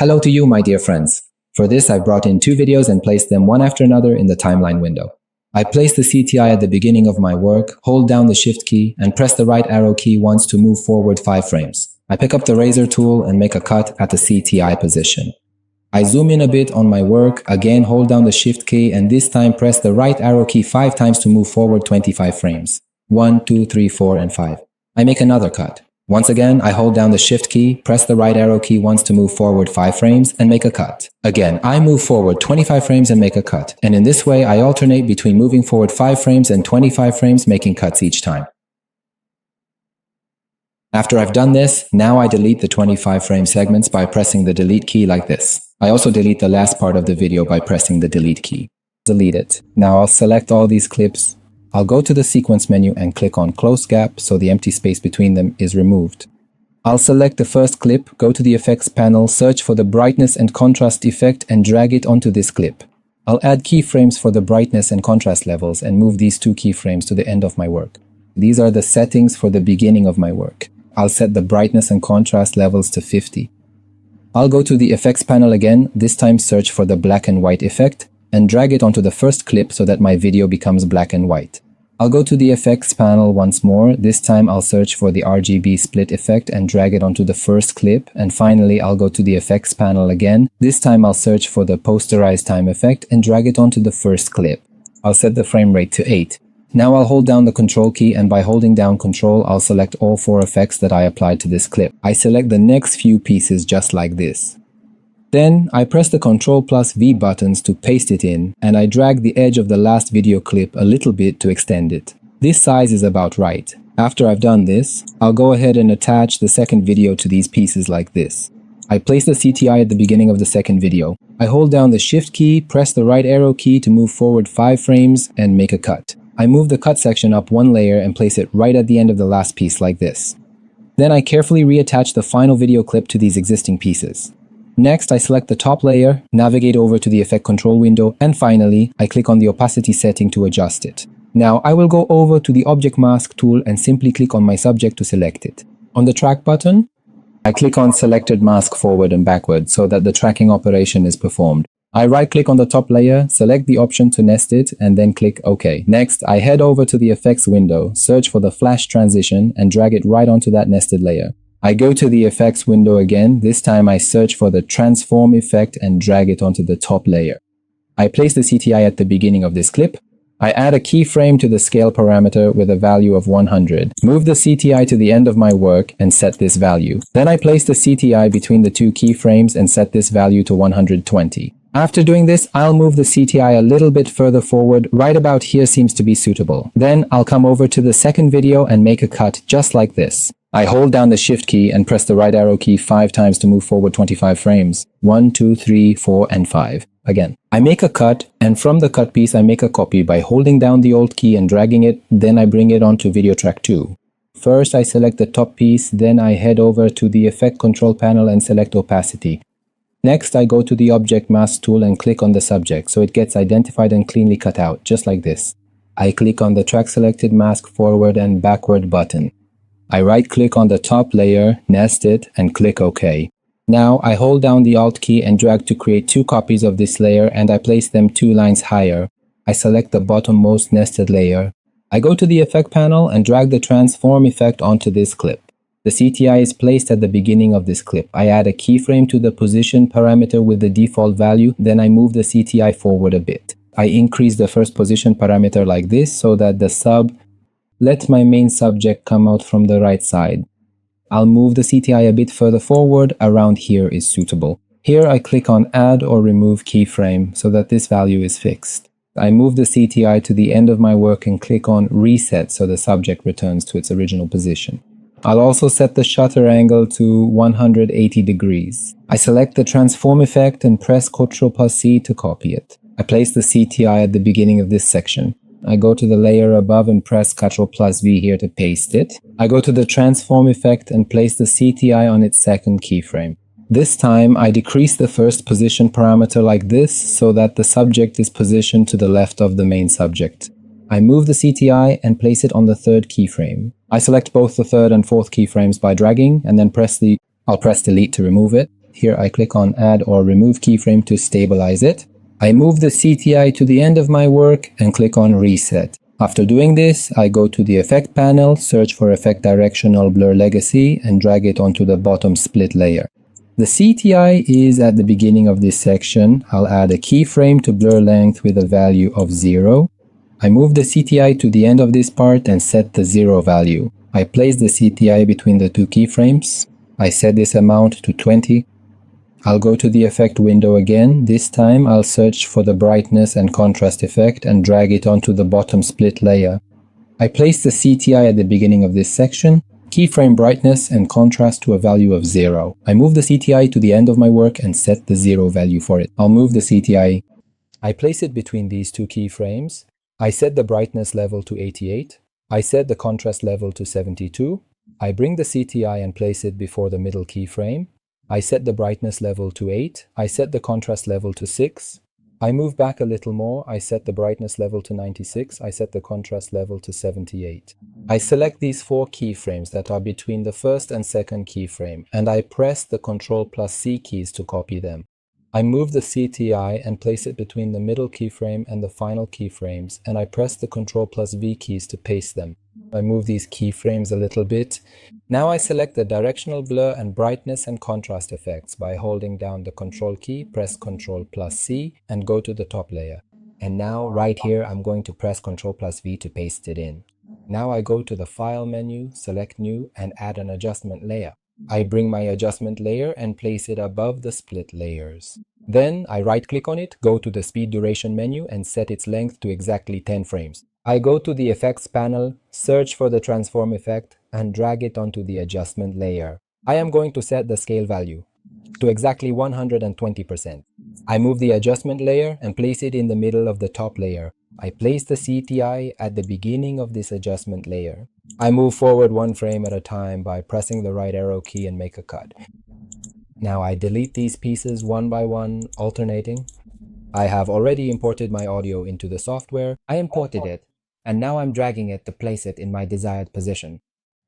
Hello to you, my dear friends. For this, I've brought in 2 videos and placed them one after another in the timeline window. I place the CTI at the beginning of my work, hold down the Shift key, and press the right arrow key once to move forward 5 frames. I pick up the razor tool and make a cut at the CTI position. I zoom in a bit on my work, again hold down the Shift key, and this time press the right arrow key 5 times to move forward 25 frames. 1, 2, 3, 4, and 5. I make another cut. Once again, I hold down the Shift key, press the right arrow key once to move forward 5 frames, and make a cut. Again, I move forward 25 frames and make a cut. And in this way, I alternate between moving forward 5 frames and 25 frames, making cuts each time. After I've done this, now I delete the 25 frame segments by pressing the Delete key like this. I also delete the last part of the video by pressing the Delete key. Delete it. Now I'll select all these clips. I'll go to the sequence menu and click on Close Gap so the empty space between them is removed. I'll select the first clip, go to the effects panel, search for the brightness and contrast effect and drag it onto this clip. I'll add keyframes for the brightness and contrast levels and move these 2 keyframes to the end of my work. These are the settings for the beginning of my work. I'll set the brightness and contrast levels to 50. I'll go to the effects panel again, this time search for the black and white effect and drag it onto the first clip so that my video becomes black and white. I'll go to the effects panel once more. This time I'll search for the RGB split effect and drag it onto the first clip. And finally, I'll go to the effects panel again. This time I'll search for the posterized time effect and drag it onto the first clip. I'll set the frame rate to 8. Now I'll hold down the Control key, and by holding down Control, I'll select all 4 effects that I applied to this clip. I select the next few pieces just like this. Then I press the Ctrl+V buttons to paste it in, and I drag the edge of the last video clip a little bit to extend it. This size is about right. After I've done this, I'll go ahead and attach the second video to these pieces like this. I place the CTI at the beginning of the second video. I hold down the Shift key, press the right arrow key to move forward 5 frames, and make a cut. I move the cut section up 1 layer and place it right at the end of the last piece like this. Then I carefully reattach the final video clip to these existing pieces. Next, I select the top layer, navigate over to the Effect Control window, and finally, I click on the opacity setting to adjust it. Now, I will go over to the Object Mask tool and simply click on my subject to select it. On the Track button, I click on Selected Mask forward and backward so that the tracking operation is performed. I right-click on the top layer, select the option to nest it, and then click OK. Next, I head over to the Effects window, search for the Flash Transition, and drag it right onto that nested layer. I go to the Effects window again. This time I search for the Transform effect and drag it onto the top layer. I place the CTI at the beginning of this clip. I add a keyframe to the scale parameter with a value of 100. Move the CTI to the end of my work and set this value. Then I place the CTI between the 2 keyframes and set this value to 120. After doing this, I'll move the CTI a little bit further forward. Right about here seems to be suitable. Then I'll come over to the second video and make a cut just like this. I hold down the Shift key and press the right arrow key 5 times to move forward 25 frames. 1, 2, 3, 4, and 5. Again, I make a cut, and from the cut piece I make a copy by holding down the Alt key and dragging it, then I bring it onto Video Track 2. First I select the top piece, then I head over to the Effect Control panel and select Opacity. Next I go to the Object Mask tool and click on the subject so it gets identified and cleanly cut out, just like this. I click on the Track Selected Mask Forward and Backward button. I right-click on the top layer, nest it, and click OK. Now I hold down the Alt key and drag to create 2 copies of this layer, and I place them 2 lines higher. I select the bottommost nested layer. I go to the Effect panel and drag the Transform effect onto this clip. The CTI is placed at the beginning of this clip. I add a keyframe to the position parameter with the default value, then I move the CTI forward a bit. I increase the first position parameter like this so that the let my main subject come out from the right side. I'll move the CTI a bit further forward, around here is suitable. Here I click on Add or Remove Keyframe so that this value is fixed. I move the CTI to the end of my work and click on Reset so the subject returns to its original position. I'll also set the shutter angle to 180 degrees. I select the Transform effect and press Ctrl+C to copy it. I place the CTI at the beginning of this section. I go to the layer above and press Ctrl+V here to paste it. I go to the Transform effect and place the CTI on its second keyframe. This time I decrease the first position parameter like this so that the subject is positioned to the left of the main subject. I move the CTI and place it on the third keyframe. I select both the third and fourth keyframes by dragging and then I'll press Delete to remove it. Here I click on Add or Remove Keyframe to stabilize it. I move the CTI to the end of my work and click on Reset. After doing this, I go to the Effect panel, search for Effect Directional Blur Legacy, and drag it onto the bottom split layer. The CTI is at the beginning of this section. I'll add a keyframe to blur length with a value of 0. I move the CTI to the end of this part and set the 0 value. I place the CTI between the two keyframes. I set this amount to 20. I'll go to the effect window again. This time I'll search for the brightness and contrast effect and drag it onto the bottom split layer. I place the CTI at the beginning of this section, keyframe brightness and contrast to a value of 0. I move the CTI to the end of my work and set the 0 value for it. I'll move the CTI. I place it between these two keyframes. I set the brightness level to 88. I set the contrast level to 72. I bring the CTI and place it before the middle keyframe. I set the brightness level to 8. I set the contrast level to 6. I move back a little more. I set the brightness level to 96. I set the contrast level to 78. I select these four keyframes that are between the first and second keyframe, and I press the Ctrl+C keys to copy them. I move the CTI and place it between the middle keyframe and the final keyframes, and I press the Ctrl+V keys to paste them. I move these keyframes a little bit. Now I select the directional blur and brightness and contrast effects by holding down the Ctrl key, press Ctrl+C, and go to the top layer. And now right here I'm going to press Ctrl+V to paste it in. Now I go to the File menu, select New, and add an adjustment layer. I bring my adjustment layer and place it above the split layers. Then I right-click on it, go to the Speed Duration menu and set its length to exactly 10 frames. I go to the Effects panel, search for the Transform effect, and drag it onto the adjustment layer. I am going to set the scale value to exactly 120%. I move the adjustment layer and place it in the middle of the top layer. I place the CTI at the beginning of this adjustment layer. I move forward one frame at a time by pressing the right arrow key and make a cut. Now I delete these pieces one by one, alternating. I have already imported my audio into the software. I imported it, and now I'm dragging it to place it in my desired position.